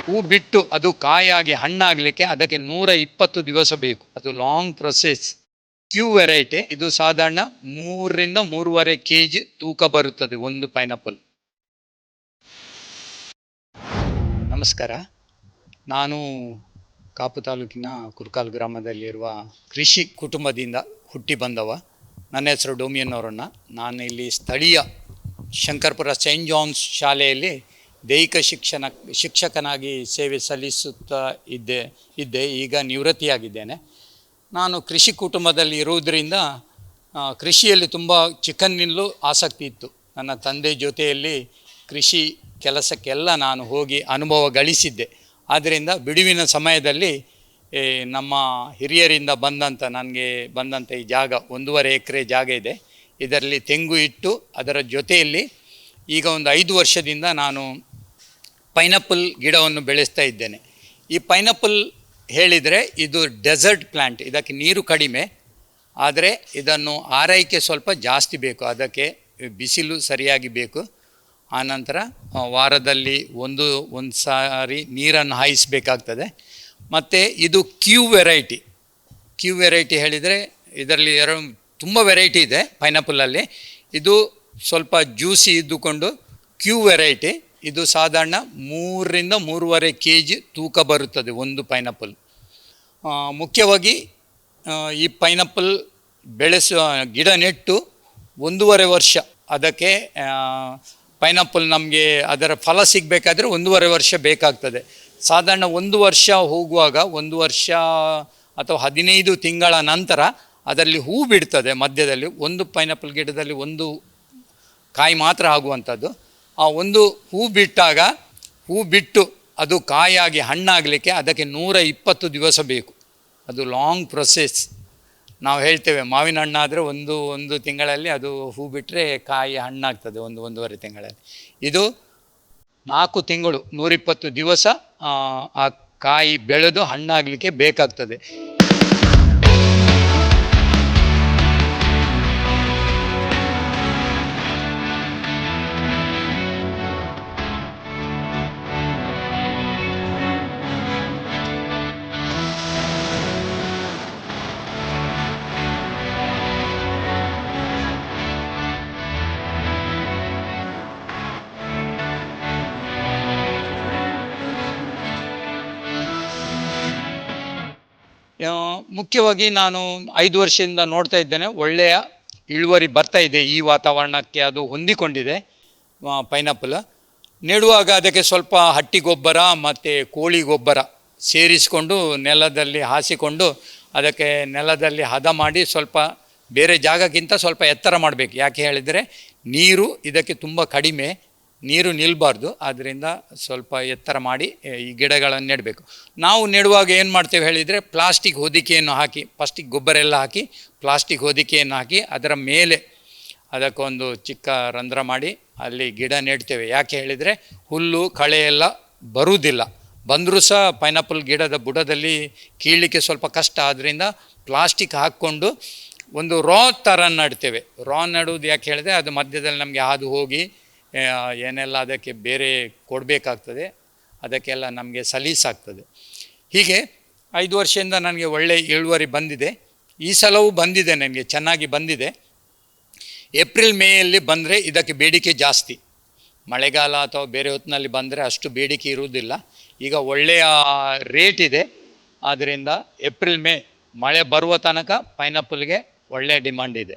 ಹೂ ಬಿಟ್ಟು ಅದು ಕಾಯಾಗಿ ಹಣ್ಣಾಗಲಿಕ್ಕೆ ಅದಕ್ಕೆ 120 ದಿವಸ ಬೇಕು. ಅದು ಲಾಂಗ್ ಪ್ರೊಸೆಸ್. ಕ್ಯೂ ವೆರೈಟಿ ಇದು ಸಾಧಾರಣ 3 ರಿಂದ 3.5 kg ತೂಕ ಬರುತ್ತದೆ ಒಂದು ಪೈನಾಪಲ್. ನಮಸ್ಕಾರ, ನಾನು ಕಾಪು ತಾಲೂಕಿನ ಕುರ್ಕಾಲ್ ಗ್ರಾಮದಲ್ಲಿರುವ ಕೃಷಿ ಕುಟುಂಬದಿಂದ ಹುಟ್ಟಿ ಬಂದವ. ನನ್ನ ಹೆಸರು ಡೋಮಿಯನ್ ಅವರಣ್ಣ. ನಾನು ಇಲ್ಲಿ ಸ್ಥಳೀಯ ಶಂಕರಪುರ ಸೈಂಟ್ ಜಾನ್ಸ್ ಶಾಲೆಯಲ್ಲಿ ದೈಹಿಕ ಶಿಕ್ಷಕನಾಗಿ ಸೇವೆ ಸಲ್ಲಿಸುತ್ತಾ ಇದ್ದೆ. ಈಗ ನಿವೃತ್ತಿಯಾಗಿದ್ದೇನೆ. ನಾನು ಕೃಷಿ ಕುಟುಂಬದಲ್ಲಿ ಇರುವುದರಿಂದ ಕೃಷಿಯಲ್ಲಿ ತುಂಬ ಚಿಕ್ಕಂದಿನಲ್ಲೂ ಆಸಕ್ತಿ ಇತ್ತು. ನನ್ನ ತಂದೆ ಜೊತೆಯಲ್ಲಿ ಕೃಷಿ ಕೆಲಸಕ್ಕೆಲ್ಲ ನಾನು ಹೋಗಿ ಅನುಭವ ಗಳಿಸಿದ್ದೆ. ಆದ್ದರಿಂದ ಬಿಡುವಿನ ಸಮಯದಲ್ಲಿ ನಮ್ಮ ಹಿರಿಯರಿಂದ ನನಗೆ ಬಂದಂಥ ಈ ಜಾಗ 1.5 ಎಕರೆ ಜಾಗ ಇದೆ. ಇದರಲ್ಲಿ ತೆಂಗು ಇಟ್ಟು ಅದರ ಜೊತೆಯಲ್ಲಿ ಈಗ ಒಂದು 5 ವರ್ಷದಿಂದ ನಾನು ಪೈನಾಪಲ್ ಗಿಡವನ್ನು ಬೆಳೆಸ್ತಾ ಇದ್ದೇನೆ. ಈ ಪೈನಾಪಲ್ ಹೇಳಿದರೆ ಇದು ಡೆಸರ್ಟ್ ಪ್ಲ್ಯಾಂಟ್. ಇದಕ್ಕೆ ನೀರು ಕಡಿಮೆ, ಆದರೆ ಇದನ್ನು ಆರೈಕೆ ಸ್ವಲ್ಪ ಜಾಸ್ತಿ ಬೇಕು. ಅದಕ್ಕೆ ಬಿಸಿಲು ಸರಿಯಾಗಿ ಬೇಕು. ಆನಂತರ ವಾರದಲ್ಲಿ ಒಂದು ಸಾರಿ ನೀರನ್ನು ಹಾಯಿಸಬೇಕಾಗ್ತದೆ. ಮತ್ತು ಇದು ಕ್ಯೂ ವೆರೈಟಿ ಹೇಳಿದರೆ ಇದರಲ್ಲಿ ತುಂಬ ವೆರೈಟಿ ಇದೆ ಪೈನಾಪಲಲ್ಲಿ. ಇದು ಸ್ವಲ್ಪ ಜ್ಯೂಸಿ ಇದ್ದುಕೊಂಡು ಕ್ಯೂ ವೆರೈಟಿ. ಇದು ಸಾಧಾರಣ 3 ರಿಂದ 3.5 kg ತೂಕ ಬರುತ್ತದೆ ಒಂದು ಪೈನಾಪಲ್. ಮುಖ್ಯವಾಗಿ ಈ ಪೈನಾಪಲ್ ಗಿಡ ನೆಟ್ಟು 1.5 ವರ್ಷ ಅದಕ್ಕೆ ಪೈನಾಪಲ್ ನಮಗೆ ಅದರ ಫಲ ಸಿಗಬೇಕಾದ್ರೆ 1.5 ವರ್ಷ ಬೇಕಾಗ್ತದೆ. ಸಾಧಾರಣ 1 ವರ್ಷ ಹೋಗುವಾಗ 1 ವರ್ಷ ಅಥವಾ 15 ತಿಂಗಳ ನಂತರ ಅದರಲ್ಲಿ ಹೂ ಬಿಡ್ತದೆ. ಮಧ್ಯದಲ್ಲಿ ಒಂದು ಪೈನಾಪಲ್ ಗಿಡದಲ್ಲಿ ಒಂದು ಕಾಯಿ ಮಾತ್ರ ಆಗುವಂಥದ್ದು. ಆ ಒಂದು ಹೂ ಬಿಟ್ಟು ಅದು ಕಾಯಾಗಿ ಹಣ್ಣಾಗಲಿಕ್ಕೆ ಅದಕ್ಕೆ 120 ದಿವಸ ಬೇಕು. ಅದು ಲಾಂಗ್ ಪ್ರೊಸೆಸ್. ನಾವು ಹೇಳ್ತೇವೆ ಮಾವಿನ ಹಣ್ಣಾದರೆ ಒಂದು ತಿಂಗಳಲ್ಲಿ ಅದು ಹೂ ಬಿಟ್ಟರೆ ಕಾಯಿ ಹಣ್ಣಾಗ್ತದೆ 1.5 ತಿಂಗಳಲ್ಲಿ. ಇದು 4 ತಿಂಗಳು 120 ದಿವಸ ಆ ಕಾಯಿ ಬೆಳೆದು ಹಣ್ಣಾಗಲಿಕ್ಕೆ ಬೇಕಾಗ್ತದೆ. ಮುಖ್ಯವಾಗಿ ನಾನು 5 ವರ್ಷದಿಂದ ನೋಡ್ತಾ ಇದ್ದೇನೆ, ಒಳ್ಳೆಯ ಇಳುವರಿ ಬರ್ತಾ ಇದೆ. ಈ ವಾತಾವರಣಕ್ಕೆ ಅದು ಹೊಂದಿಕೊಂಡಿದೆ. ಪೈನಾಪಲ್ ನೆಡುವಾಗ ಅದಕ್ಕೆ ಸ್ವಲ್ಪ ಹಟ್ಟಿ ಗೊಬ್ಬರ ಮತ್ತು ಕೋಳಿ ಗೊಬ್ಬರ ಸೇರಿಸಿಕೊಂಡು ನೆಲದಲ್ಲಿ ಹಾಸಿಕೊಂಡು ಅದಕ್ಕೆ ನೆಲದಲ್ಲಿ ಹದ ಮಾಡಿ ಸ್ವಲ್ಪ ಬೇರೆ ಜಾಗಕ್ಕಿಂತ ಸ್ವಲ್ಪ ಎತ್ತರ ಮಾಡಬೇಕು. ಯಾಕೆ ಹೇಳಿದರೆ ನೀರು ಇದಕ್ಕೆ ತುಂಬ ಕಡಿಮೆ, ನೀರು ನಿಲ್ಲಬಾರ್ದು. ಆದ್ದರಿಂದ ಸ್ವಲ್ಪ ಎತ್ತರ ಮಾಡಿ ಈ ಗಿಡಗಳನ್ನು ನೆಡಬೇಕು. ನಾವು ನೆಡುವಾಗ ಏನು ಮಾಡ್ತೇವೆ ಹೇಳಿದರೆ ಪ್ಲಾಸ್ಟಿಕ್ ಹೊದಿಕೆಯನ್ನು ಹಾಕಿ, ಫಸ್ಟಿಗೆ ಗೊಬ್ಬರ ಎಲ್ಲ ಹಾಕಿ ಪ್ಲಾಸ್ಟಿಕ್ ಹೊದಿಕೆಯನ್ನು ಹಾಕಿ ಅದರ ಮೇಲೆ ಅದಕ್ಕೊಂದು ಚಿಕ್ಕ ರಂಧ್ರ ಮಾಡಿ ಅಲ್ಲಿ ಗಿಡ ನೆಡ್ತೇವೆ. ಯಾಕೆ ಹೇಳಿದರೆ ಹುಲ್ಲು ಕಳೆ ಎಲ್ಲ ಬರುವುದಿಲ್ಲ. ಬಂದರೂ ಸಹ ಪೈನಾಪಲ್ ಗಿಡದ ಬುಡದಲ್ಲಿ ಕೀಳಲಿಕ್ಕೆ ಸ್ವಲ್ಪ ಕಷ್ಟ. ಆದ್ದರಿಂದ ಪ್ಲಾಸ್ಟಿಕ್ ಹಾಕ್ಕೊಂಡು ಒಂದು ಥರ ನಡ್ತೇವೆ. ನಡುವುದು ಯಾಕೆ ಹೇಳಿದರೆ ಅದು ಮಧ್ಯದಲ್ಲಿ ನಮಗೆ ಹಾದು ಹೋಗಿ ಏನೆಲ್ಲ ಅದಕ್ಕೆ ಬೇರೆ ಕೊಡಬೇಕಾಗ್ತದೆ, ಅದಕ್ಕೆಲ್ಲ ನಮಗೆ ಸಲೀಸಾಗ್ತದೆ. ಹೀಗೆ 5 ವರ್ಷದಿಂದ ನನಗೆ ಒಳ್ಳೆಯ ಇಳುವರಿ ಬಂದಿದೆ. ಈ ಸಲವೂ ಬಂದಿದೆ, ನನಗೆ ಚೆನ್ನಾಗಿ ಬಂದಿದೆ. ಏಪ್ರಿಲ್ ಮೇಯಲ್ಲಿ ಬಂದರೆ ಇದಕ್ಕೆ ಬೇಡಿಕೆ ಜಾಸ್ತಿ. ಮಳೆಗಾಲ ಅಥವಾ ಬೇರೆ ಹೊತ್ತಿನಲ್ಲಿ ಬಂದರೆ ಅಷ್ಟು ಬೇಡಿಕೆ ಇರುವುದಿಲ್ಲ. ಈಗ ಒಳ್ಳೆಯ ರೇಟ್ ಇದೆ. ಆದ್ದರಿಂದ ಏಪ್ರಿಲ್ ಮೇ ಮಳೆ ಬರುವ ತನಕ ಪೈನಾಪಲ್ಗೆ ಒಳ್ಳೆಯ ಡಿಮಾಂಡ್ ಇದೆ.